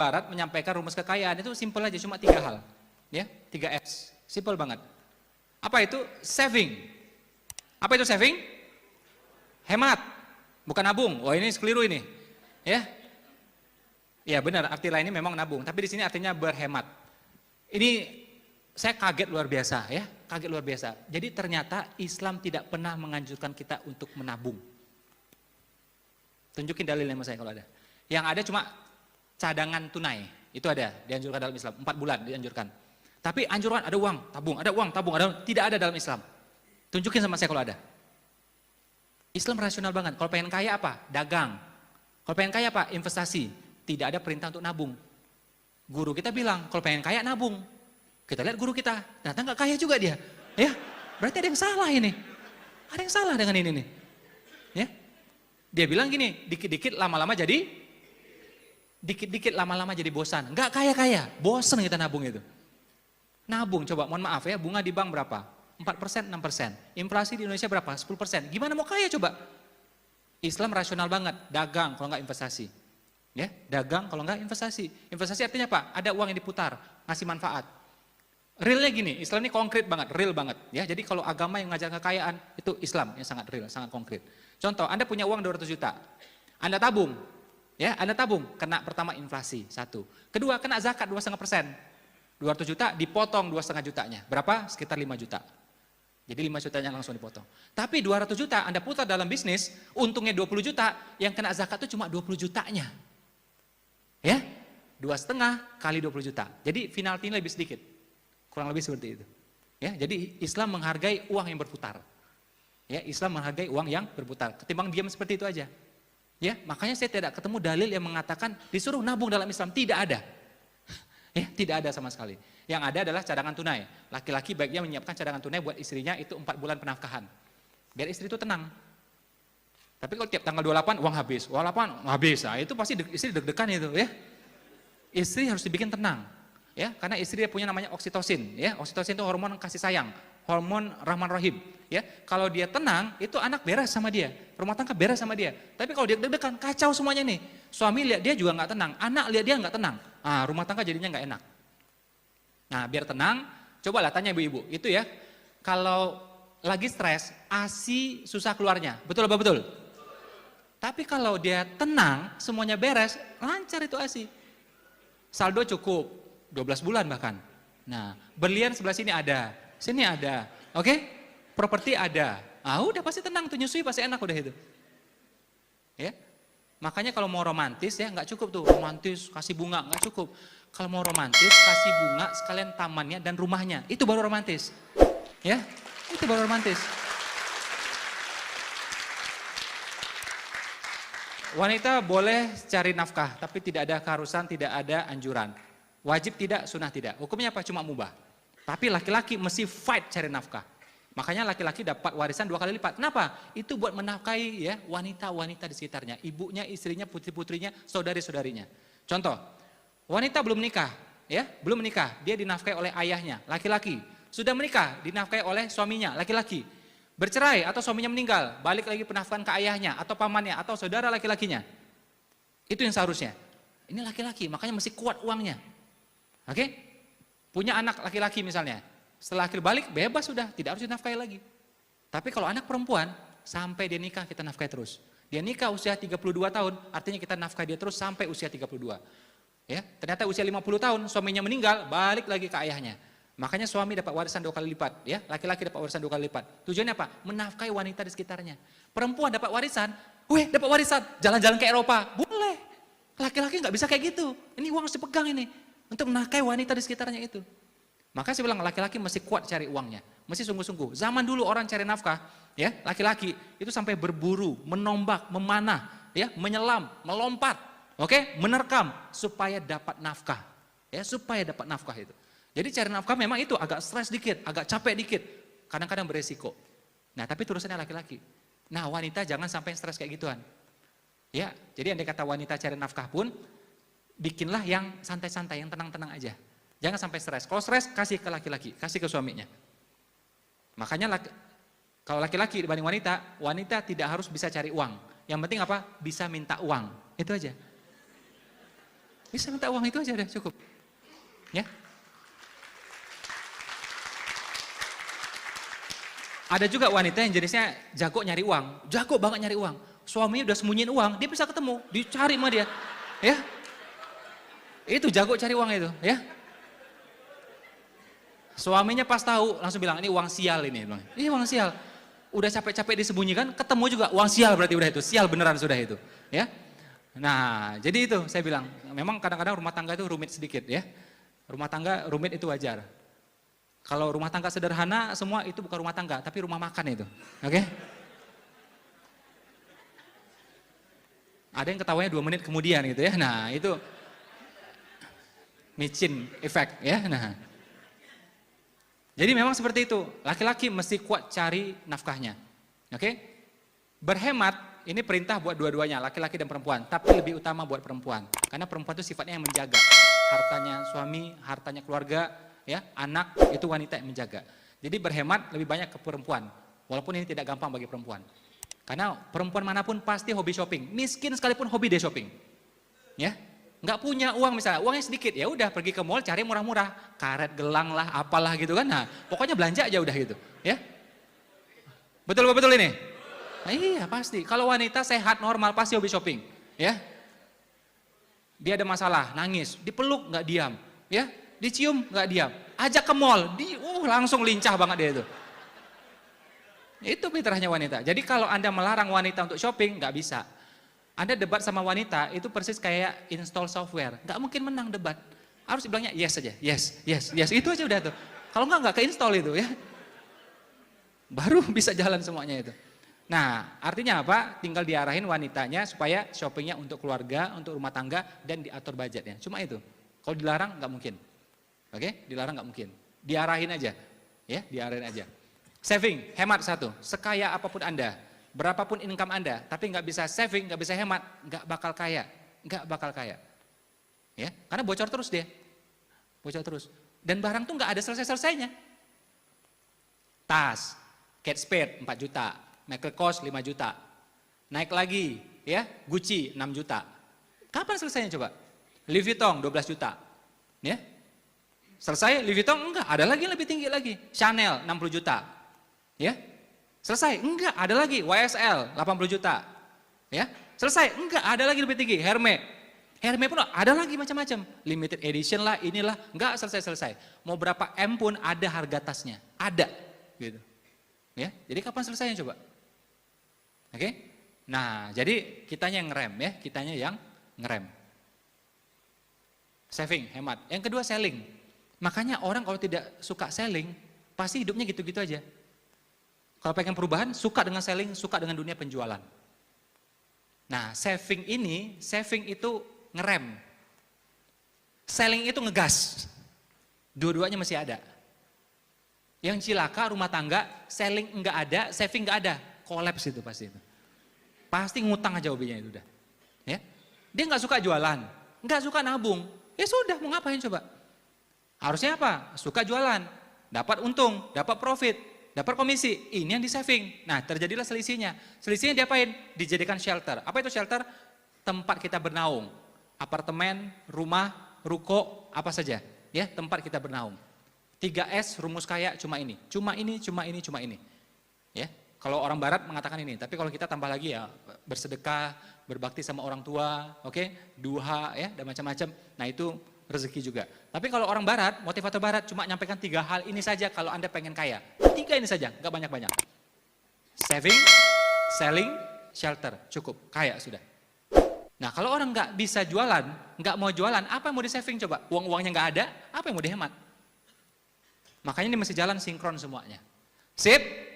Barat menyampaikan rumus kekayaan itu simpel aja, cuma 3 hal. Ya, 3S. Simpel banget. Apa itu? Saving. Apa itu saving? Hemat. Bukan nabung. Wah, ini keliru ini. Ya. Ya, benar, arti lainnya memang nabung, tapi di sini artinya berhemat. Ini saya kaget luar biasa ya, kaget luar biasa. Jadi ternyata Islam tidak pernah menganjurkan kita untuk menabung. Tunjukin dalilnya sama saya kalau ada. Yang ada cuma cadangan tunai, itu ada, dianjurkan dalam Islam, 4 bulan dianjurkan. Tapi anjuran ada uang, tabung, ada uang, tabung, tidak ada dalam Islam. Tunjukin sama saya kalau ada. Islam rasional banget, kalau pengen kaya apa? Dagang. Kalau pengen kaya apa? Investasi. Tidak ada perintah untuk nabung. Guru kita bilang, kalau pengen kaya nabung. Kita lihat guru kita, ternyata nggak kaya juga dia. Ya, berarti ada yang salah ini. Ada yang salah dengan ini nih. Ya, dia bilang gini, dikit-dikit lama-lama jadi bosan. Nggak kaya-kaya, bosan kita nabung itu. Nabung, coba mohon maaf ya, bunga di bank berapa? 4%, 6%. Inflasi di Indonesia berapa? 10%. Gimana mau kaya coba? Islam rasional banget, dagang kalau nggak investasi. Ya, dagang kalau nggak investasi. Investasi artinya apa? Ada uang yang diputar, ngasih manfaat. Realnya gini, Islam ini konkret banget, real banget. Ya, jadi kalau agama yang ngajar kekayaan itu Islam yang sangat real, sangat konkret. Contoh, Anda punya uang 200 juta, Anda tabung, ya, Anda tabung, kena pertama inflasi 1, kedua kena zakat 2,5%, 200 juta dipotong 2,5 jutanya, berapa? Sekitar 5 juta. Jadi 5 jutanya langsung dipotong. Tapi 200 juta Anda putar dalam bisnis, untungnya 20 juta, yang kena zakat itu cuma 20 jutanya. Ya, 2,5 kali 20 juta. Jadi penaltinya lebih sedikit. Kurang lebih seperti itu. Ya, jadi Islam menghargai uang yang berputar. Ya, Islam menghargai uang yang berputar. Ketimbang diam seperti itu aja. Ya, makanya saya tidak ketemu dalil yang mengatakan disuruh nabung dalam Islam, tidak ada. Ya, tidak ada sama sekali. Yang ada adalah cadangan tunai. Laki-laki baiknya menyiapkan cadangan tunai buat istrinya itu 4 bulan penafkahan. Biar istri itu tenang. Tapi kalau tiap tanggal 28 uang habis, uang 8 habis, nah itu pasti istri deg-degan itu ya. Istri harus dibikin tenang, ya, karena istri dia punya namanya oksitosin, ya. Oksitosin itu hormon kasih sayang, hormon rahman rahim, ya. Kalau dia tenang, itu anak beres sama dia, rumah tangga beres sama dia. Tapi kalau dia deg-degan, kacau semuanya nih. Suami lihat dia juga nggak tenang, anak lihat dia nggak tenang, rumah tangga jadinya nggak enak. Nah, biar tenang, cobalah tanya ibu-ibu, itu ya, kalau lagi stres, ASI susah keluarnya, betul apa betul? Tapi kalau dia tenang, semuanya beres, lancar itu ASI. Saldo cukup, 12 bulan bahkan. Nah, berlian sebelah sini ada, oke? Properti ada. Udah pasti tenang tuh, nyusui pasti enak udah itu. Ya, makanya kalau mau romantis ya nggak cukup tuh, romantis kasih bunga, nggak cukup. Kalau mau romantis, kasih bunga sekalian tamannya dan rumahnya, itu baru romantis. Ya, itu baru romantis. Wanita boleh cari nafkah, tapi tidak ada keharusan, tidak ada anjuran. Wajib tidak, sunnah tidak. Hukumnya apa? Cuma mubah. Tapi laki-laki mesti fight cari nafkah. Makanya laki-laki dapat warisan 2 kali lipat. Kenapa? Itu buat menafkahi ya wanita-wanita di sekitarnya. Ibunya, istrinya, putri-putrinya, saudari-saudarinya. Contoh, wanita belum menikah, ya, belum menikah. Dia dinafkahi oleh ayahnya, laki-laki. Sudah menikah, dinafkahi oleh suaminya, laki-laki. Bercerai atau suaminya meninggal, balik lagi penafkahan ke ayahnya atau pamannya atau saudara laki-lakinya. Itu yang seharusnya. Ini laki-laki, makanya mesti kuat uangnya. Oke? Punya anak laki-laki misalnya, setelah akhir balik bebas sudah, tidak harus dinafkahi lagi. Tapi kalau anak perempuan, sampai dia nikah kita nafkahi terus. Dia nikah usia 32 tahun, artinya kita nafkahi dia terus sampai usia 32. Ya, ternyata usia 50 tahun suaminya meninggal, balik lagi ke ayahnya. Makanya suami dapat warisan 2 kali lipat, ya, laki-laki dapat warisan 2 kali lipat. Tujuannya apa? Menafkahi wanita di sekitarnya. Perempuan dapat warisan, dapat warisan, jalan-jalan ke Eropa, boleh. Laki-laki nggak bisa kayak gitu. Ini uang harus dipegang ini untuk menafkahi wanita di sekitarnya itu. Makanya saya bilang laki-laki mesti kuat cari uangnya, mesti sungguh-sungguh. Zaman dulu orang cari nafkah, ya, laki-laki itu sampai berburu, menombak, memanah, ya, menyelam, melompat, oke, menerkam supaya dapat nafkah, ya, supaya dapat nafkah itu. Jadi cari nafkah memang itu agak stres dikit, agak capek dikit, kadang-kadang beresiko. Nah, tapi terusannya laki-laki. Nah, wanita jangan sampai stres kayak gituan. Ya, jadi andai kata wanita cari nafkah pun, bikinlah yang santai-santai, yang tenang-tenang aja. Jangan sampai stres. Kalau stres, kasih ke laki-laki, kasih ke suaminya. Makanya kalau laki-laki dibanding wanita, wanita tidak harus bisa cari uang. Yang penting apa? Bisa minta uang. Itu aja. Bisa minta uang itu aja udah cukup. Ya. Ada juga wanita yang jenisnya jago nyari uang, jago banget nyari uang. Suaminya udah sembunyiin uang, dia bisa ketemu, dicari sama dia. Ya. Itu jago cari uang itu, ya. Suaminya pas tahu langsung bilang, ini uang sial ini. Ini uang sial. Udah capek-capek disembunyikan, ketemu juga uang sial berarti udah itu. Sial beneran sudah itu, ya. Nah, jadi itu saya bilang, memang kadang-kadang rumah tangga itu rumit sedikit ya. Rumah tangga rumit itu wajar. Kalau rumah tangga sederhana semua itu bukan rumah tangga, tapi rumah makan itu. Oke? Ada yang ketawanya 2 menit kemudian gitu ya. Nah, itu micin efek ya. Nah. Jadi memang seperti itu. Laki-laki mesti kuat cari nafkahnya. Oke? Berhemat ini perintah buat dua-duanya, laki-laki dan perempuan, tapi lebih utama buat perempuan. Karena perempuan itu sifatnya yang menjaga hartanya suami, hartanya keluarga, ya, anak itu wanita yang menjaga. Jadi berhemat lebih banyak ke perempuan. Walaupun ini tidak gampang bagi perempuan. Karena perempuan manapun pasti hobi shopping. Miskin sekalipun hobi dia shopping. Ya. Nggak punya uang misalnya, uangnya sedikit, ya udah pergi ke mall cari murah-murah, karet gelang lah, apalah gitu kan. Nah, pokoknya belanja aja udah gitu, ya. Betul ini? Nah, iya pasti. Kalau wanita sehat normal pasti hobi shopping, ya. Dia ada masalah, nangis, dipeluk nggak diam, ya. Dicium nggak diam, ajak ke mall, langsung lincah banget dia itu. Itu fitrahnya wanita. Jadi kalau Anda melarang wanita untuk shopping nggak bisa. Anda debat sama wanita itu persis kayak install software, nggak mungkin menang debat. Harus dibilangnya yes saja, yes, itu aja udah tuh. Kalau nggak keinstall itu ya. Baru bisa jalan semuanya itu. Nah, artinya apa? Tinggal diarahin wanitanya supaya shoppingnya untuk keluarga, untuk rumah tangga dan diatur budgetnya. Cuma itu. Kalau dilarang nggak mungkin. Oke, dilarang nggak mungkin. Diarahin aja, ya, diarahin aja. Saving, hemat satu. Sekaya apapun Anda, berapapun income Anda, tapi nggak bisa saving, nggak bisa hemat, nggak bakal kaya, ya, karena bocor terus dia, bocor terus. Dan barang tuh nggak ada selesai-selesainya. Tas, Kate Spade 4 juta, Michael Kors 5 juta, naik lagi, ya, Gucci 6 juta. Kapan selesainya coba? Louis Vuitton 12 juta, ya. Selesai Louis Vuitton? Enggak, ada lagi yang lebih tinggi lagi. Chanel 60 juta. Ya. Selesai? Enggak, ada lagi YSL 80 juta. Ya. Selesai? Enggak, ada lagi lebih tinggi. Hermes. Hermes pun ada lagi macam-macam. Limited edition lah, inilah. Enggak selesai-selesai. Mau berapa M pun ada harga tasnya. Ada. Gitu. Ya. Jadi kapan selesainya coba? Oke? Nah, jadi kitanya yang ngerem ya, kitanya yang ngerem. Saving, hemat. Yang kedua selling. Makanya orang kalau tidak suka selling, pasti hidupnya gitu-gitu aja. Kalau pengen perubahan, suka dengan selling, suka dengan dunia penjualan. Nah, saving itu ngerem. Selling itu ngegas. Dua-duanya masih ada. Yang cilaka rumah tangga, selling enggak ada, saving enggak ada. Kolaps itu pasti itu. Pasti ngutang aja hobinya itu udah. Ya. Dia enggak suka jualan, enggak suka nabung. Ya sudah, mau ngapain coba? Harusnya apa? Suka jualan, dapat untung, dapat profit, dapat komisi. Ini yang di saving. Nah, terjadilah selisihnya. Selisihnya diapain? Dijadikan shelter. Apa itu shelter? Tempat kita bernaung. Apartemen, rumah, ruko, apa saja. Ya, tempat kita bernaung. 3S rumus kaya cuma ini. Cuma ini, cuma ini, cuma ini. Ya. Kalau orang barat mengatakan ini, tapi kalau kita tambah lagi ya bersedekah, berbakti sama orang tua, oke, duha ya, dan macam-macam. Nah, itu rezeki juga. Tapi kalau orang barat, motivator barat cuma nyampaikan 3 hal ini saja kalau Anda pengen kaya. 3 ini saja, nggak banyak-banyak. Saving, selling, shelter, cukup, kaya sudah. Nah, kalau orang nggak bisa jualan, nggak mau jualan, apa yang mau di saving coba? Uang-uangnya nggak ada, apa yang mau dihemat? Makanya ini mesti jalan sinkron semuanya. Sip?